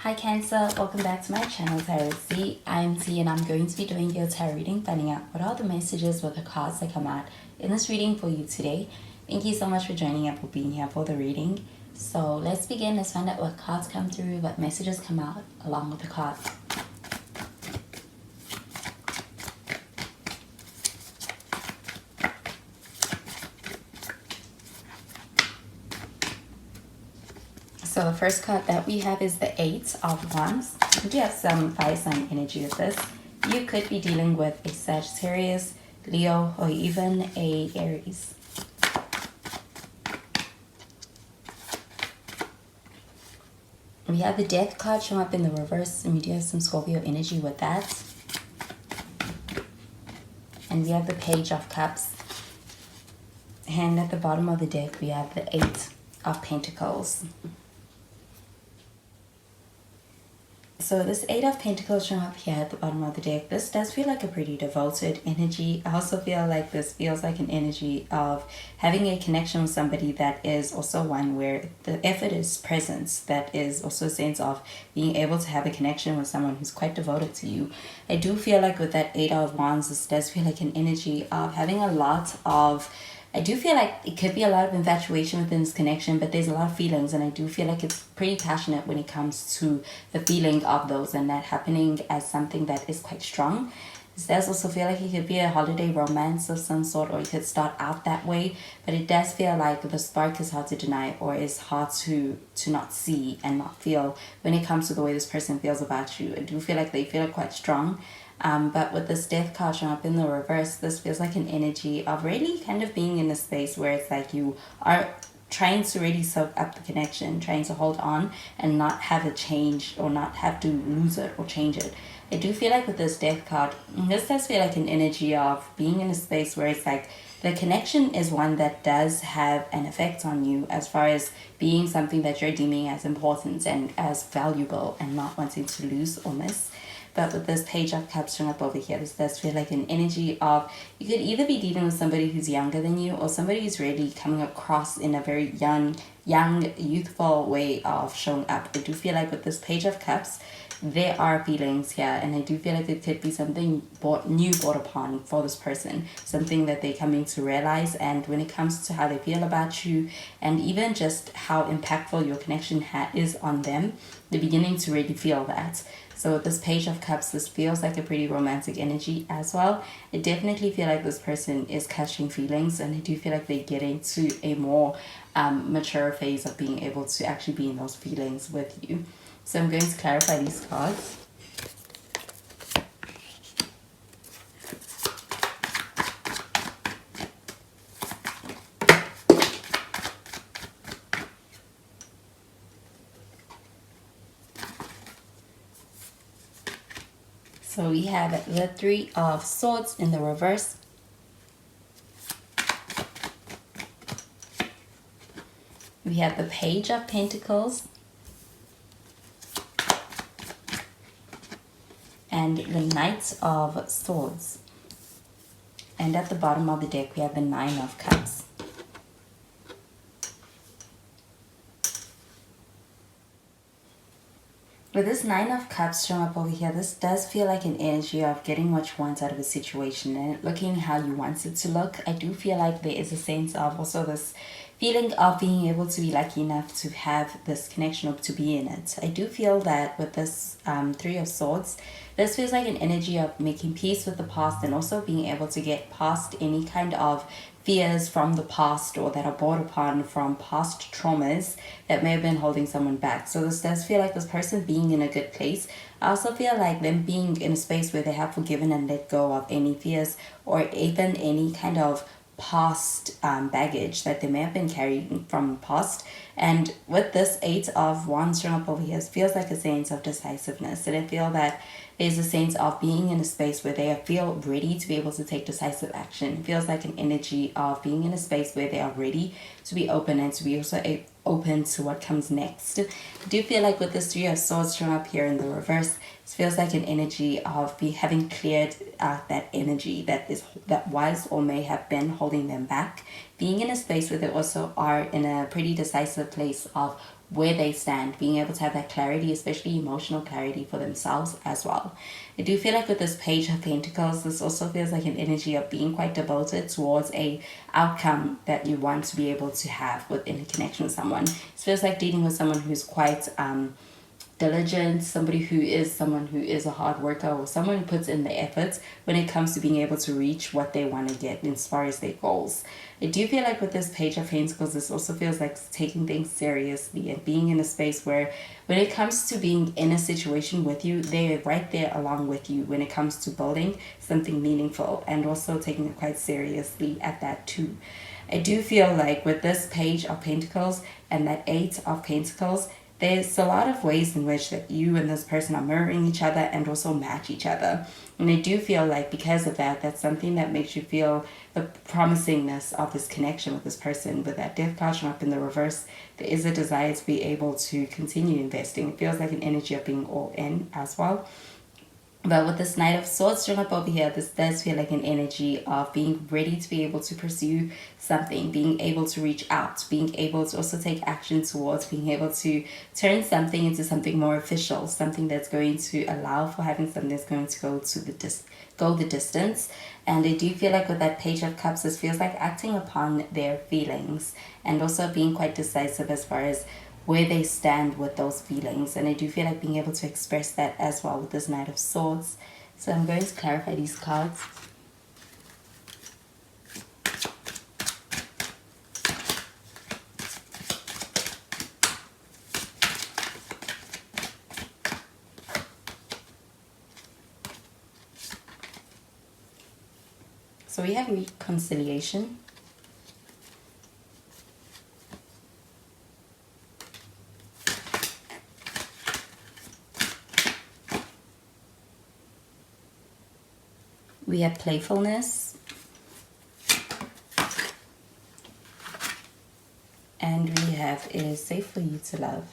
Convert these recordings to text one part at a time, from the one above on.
Hi Cancer, welcome back to my channel Tarot C. I'm T and I'm going to be doing your tarot reading, finding out what are the messages with the cards that come out in this reading for you today. Thank you so much for joining up, for being here for the reading. So let's begin. Let's find out what cards come through, what messages come out along with the cards. So the first card that we have is the Eight of Wands. We do have some fire sign energy with this. You could be dealing with a Sagittarius, Leo, or even a Aries. We have the Death card show up in the reverse, and we do have some Scorpio energy with that. And we have the Page of Cups. And at the bottom of the deck, we have the Eight of Pentacles. So this Eight of Pentacles showing up here at the bottom of the deck, this does feel like a pretty devoted energy. I also feel like this feels like an energy of having a connection with somebody that is also one where the effort is presence. That is also a sense of being able to have a connection with someone who's quite devoted to you. I do feel like with that Eight of Wands, this does feel like an energy of having a lot of... I do feel like it could be a lot of infatuation within this connection, but there's a lot of feelings, and I do feel like it's pretty passionate when it comes to the feeling of those, and that happening as something that is quite strong. This does also feel like it could be a holiday romance of some sort, or you could start out that way, but it does feel like the spark is hard to deny, or is hard to not see and not feel when it comes to the way this person feels about you. I do feel like they feel quite strong. But with this Death card showing up in the reverse, this feels like an energy of really kind of being in a space where it's like you are trying to really soak up the connection, trying to hold on and not have it change, or not have to lose it or change it. I do feel like with this Death card, this does feel like an energy of being in a space where it's like the connection is one that does have an effect on you, as far as being something that you're deeming as important and as valuable and not wanting to lose or miss. But with this Page of Cups showing up over here, this does feel like an energy of you could either be dealing with somebody who's younger than you, or somebody who's really coming across in a very young, youthful way of showing up. I do feel like with this Page of Cups, there are feelings here, and I do feel like it could be something brought upon for this person, something that they're coming to realize. And when it comes to how they feel about you, and even just how impactful your connection is on them, they're beginning to really feel that. So with this Page of Cups, this feels like a pretty romantic energy as well. I definitely feel like this person is catching feelings, and I do feel like they're getting to a more mature phase of being able to actually be in those feelings with you. So I'm going to clarify these cards. So we have the Three of Swords in the reverse. We have the Page of Pentacles. And the Knight of Swords. And at the bottom of the deck, we have the Nine of Cups. With this Nine of Cups showing up over here, this does feel like an energy of getting what you want out of a situation and looking how you want it to look. I do feel like there is a sense of also this feeling of being able to be lucky enough to have this connection, or to be in it. I do feel that with this Three of Swords, this feels like an energy of making peace with the past, and also being able to get past any kind of fears from the past, or that are brought upon from past traumas that may have been holding someone back. So this does feel like this person being in a good place. I also feel like them being in a space where they have forgiven and let go of any fears, or even any kind of past baggage that they may have been carrying from the past. And with this Eight of Wands showing up over here, it feels like a sense of decisiveness, and I feel that there's a sense of being in a space where they feel ready to be able to take decisive action. It feels like an energy of being in a space where they are ready to be open, and to be also open to what comes next. I do feel like with this Three of Swords showing up here in the reverse, it feels like an energy of having cleared out that energy that was or may have been holding them back, being in a space where they also are in a pretty decisive place of where they stand, being able to have that clarity, especially emotional clarity for themselves as well. I do feel like with this Page of Pentacles, this also feels like an energy of being quite devoted towards a outcome that you want to be able to have within a connection with someone. It feels like dealing with someone who's quite diligent, someone who is a hard worker, or someone who puts in the efforts when it comes to being able to reach what they want to get as far as their goals. I do feel like with this Page of Pentacles, this also feels like taking things seriously and being in a space where when it comes to being in a situation with you, they're right there along with you when it comes to building something meaningful, and also taking it quite seriously at that too. I do feel like with this Page of Pentacles and that Eight of Pentacles, there's a lot of ways in which that you and this person are mirroring each other and also match each other. And I do feel like because of that, that's something that makes you feel the promisingness of this connection with this person. With that Death card showing up in the reverse, there is a desire to be able to continue investing. It feels like an energy of being all in as well. But with this Knight of Swords showing up over here, this does feel like an energy of being ready to be able to pursue something, being able to reach out, being able to also take action towards being able to turn something into something more official, something that's going to allow for having something that's going to go the distance. And I do feel like with that Page of Cups, this feels like acting upon their feelings and also being quite decisive as far as where they stand with those feelings. And I do feel like being able to express that as well with this Knight of Swords. So I'm going to clarify these cards. So we have reconciliation. We have playfulness. And we have it is safe for you to love.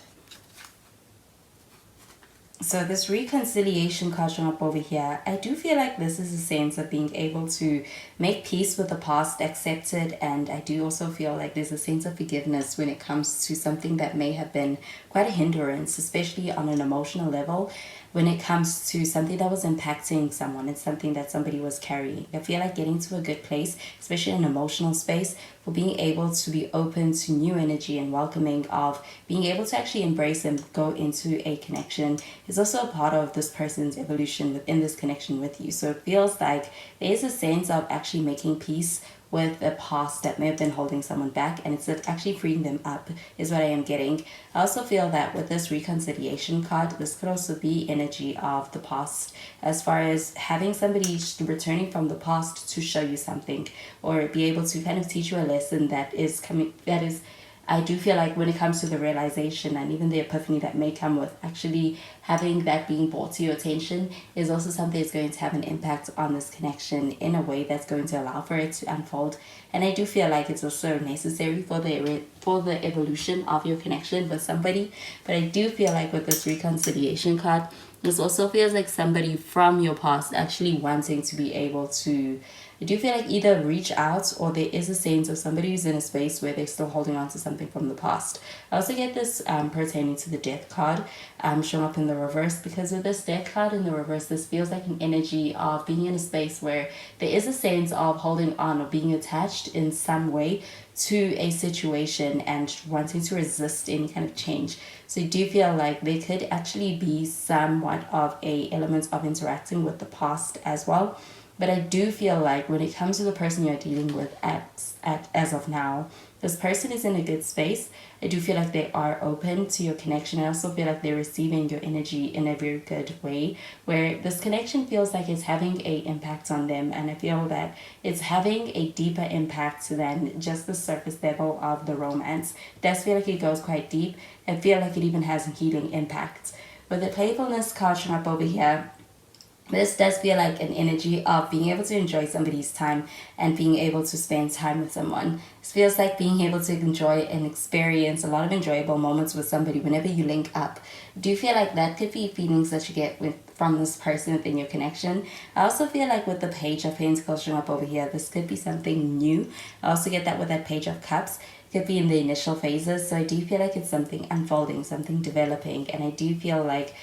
So this reconciliation card showing up over here, I do feel like this is a sense of being able to make peace with the past, accept it, and I do also feel like there's a sense of forgiveness when it comes to something that may have been quite a hindrance, especially on an emotional level, when it comes to something that was impacting someone and something that somebody was carrying. I feel like getting to a good place, especially in an emotional space, for being able to be open to new energy and welcoming of being able to actually embrace and go into a connection is also a part of this person's evolution within this connection with you. So it feels like there is a sense of actually making peace with a past that may have been holding someone back, and it's actually freeing them up is what I am getting. I also feel that with this reconciliation card, this could also be energy of the past, as far as having somebody returning from the past to show you something or be able to kind of teach you a lesson that is I do feel like when it comes to the realization and even the epiphany that may come with actually having that being brought to your attention is also something that's going to have an impact on this connection in a way that's going to allow for it to unfold. And I do feel like it's also necessary for the evolution of your connection with somebody. But I do feel like with this reconciliation card, this also feels like somebody from your past actually wanting to be able to, I do feel like either reach out, or there is a sense of somebody who's in a space where they're still holding on to something from the past. I also get this pertaining to the Death card showing up in the reverse, because with this Death card in the reverse, this feels like an energy of being in a space where there is a sense of holding on or being attached in some way to a situation and wanting to resist any kind of change. So I do feel like there could actually be somewhat of a element of interacting with the past as well. But I do feel like when it comes to the person you're dealing with as of now, this person is in a good space. I do feel like they are open to your connection. I also feel like they're receiving your energy in a very good way, where this connection feels like it's having an impact on them. And I feel that it's having a deeper impact than just the surface level of the romance. It does feel like it goes quite deep. I feel like it even has a healing impact. With the playfulness card showing up over here, this does feel like an energy of being able to enjoy somebody's time and being able to spend time with someone. This feels like being able to enjoy and experience a lot of enjoyable moments with somebody whenever you link up. Do you feel like that could be feelings that you get from this person within your connection? I also feel like with the Page of Pentacles showing up over here, this could be something new. I also get that with that Page of Cups. could be in the initial phases. So I do feel like it's something unfolding, something developing, and I do feel like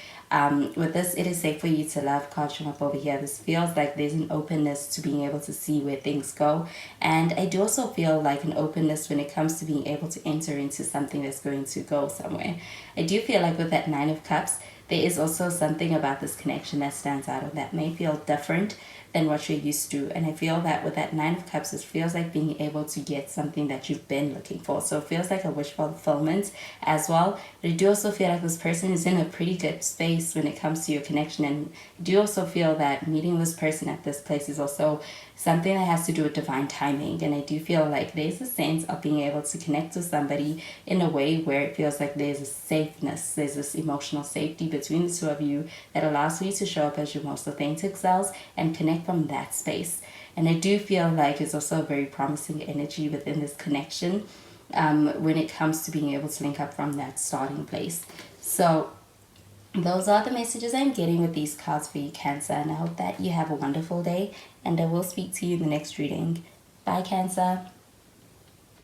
with this, it is safe for you to love card showing up over here. This feels like there's an openness to being able to see where things go. And I do also feel like an openness when it comes to being able to enter into something that's going to go somewhere. I do feel like with that Nine of Cups, there is also something about this connection that stands out or that may feel different than what you're used to. And I feel that with that Nine of Cups, it feels like being able to get something that you've been looking for. So it feels like a wish fulfillment as well. But I do also feel like this person is in a pretty good space when it comes to your connection. And I do also feel that meeting this person at this place is also something that has to do with divine timing. And I do feel like there's a sense of being able to connect with somebody in a way where it feels like there's a safeness, there's this emotional safety between the two of you that allows for you to show up as your most authentic selves and connect from that space. And I do feel like it's also a very promising energy within this connection when it comes to being able to link up from that starting place. So those are the messages I'm getting with these cards for you, Cancer, and I hope that you have a wonderful day, and I will speak to you in the next reading. Bye, Cancer.